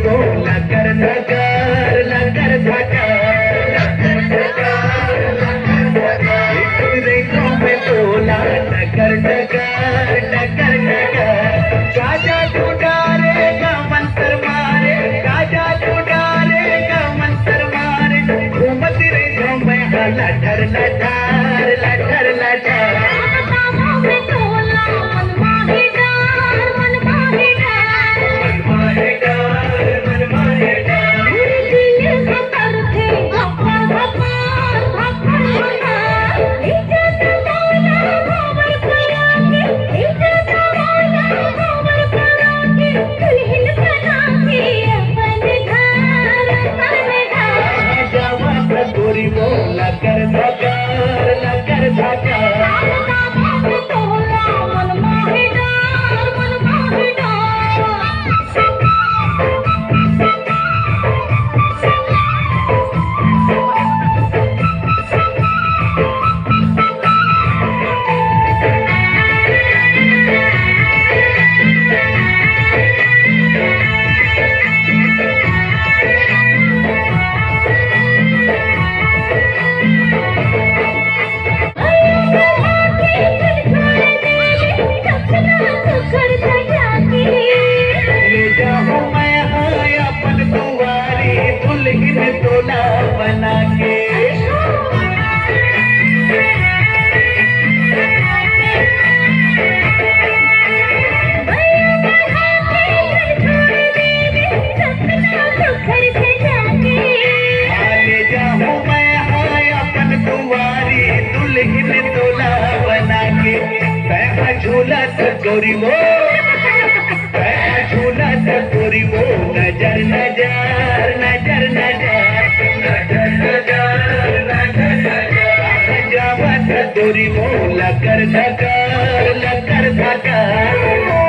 वो लकर धकार लकर धकार रेखों में तोला टकर टकर टकर टकर गाजा तू डारेगा मंत्र मारे गाजा तू डारेगा मंत्र मारे घूमत रेखों में लठर लठार लठर लठार लकर धकार लकर धकार तोला बना के ले जाऊं मैं अपन कुंवारी दुल्हन तोला बना के झूला गोरी वो झूला गोरी वो नजर नजर नजर नजर गोरी वो लकर धकार लकर धकार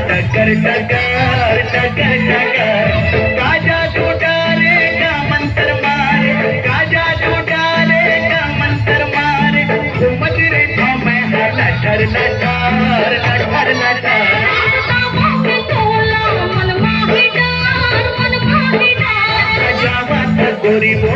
टकर टकर टकर टकर गाजा तू डालेगा मंत्र मारे गाजा तू डालेगा मंत्र मारे घूमत रेखों में लठर लठार लठर लठार गोरी वो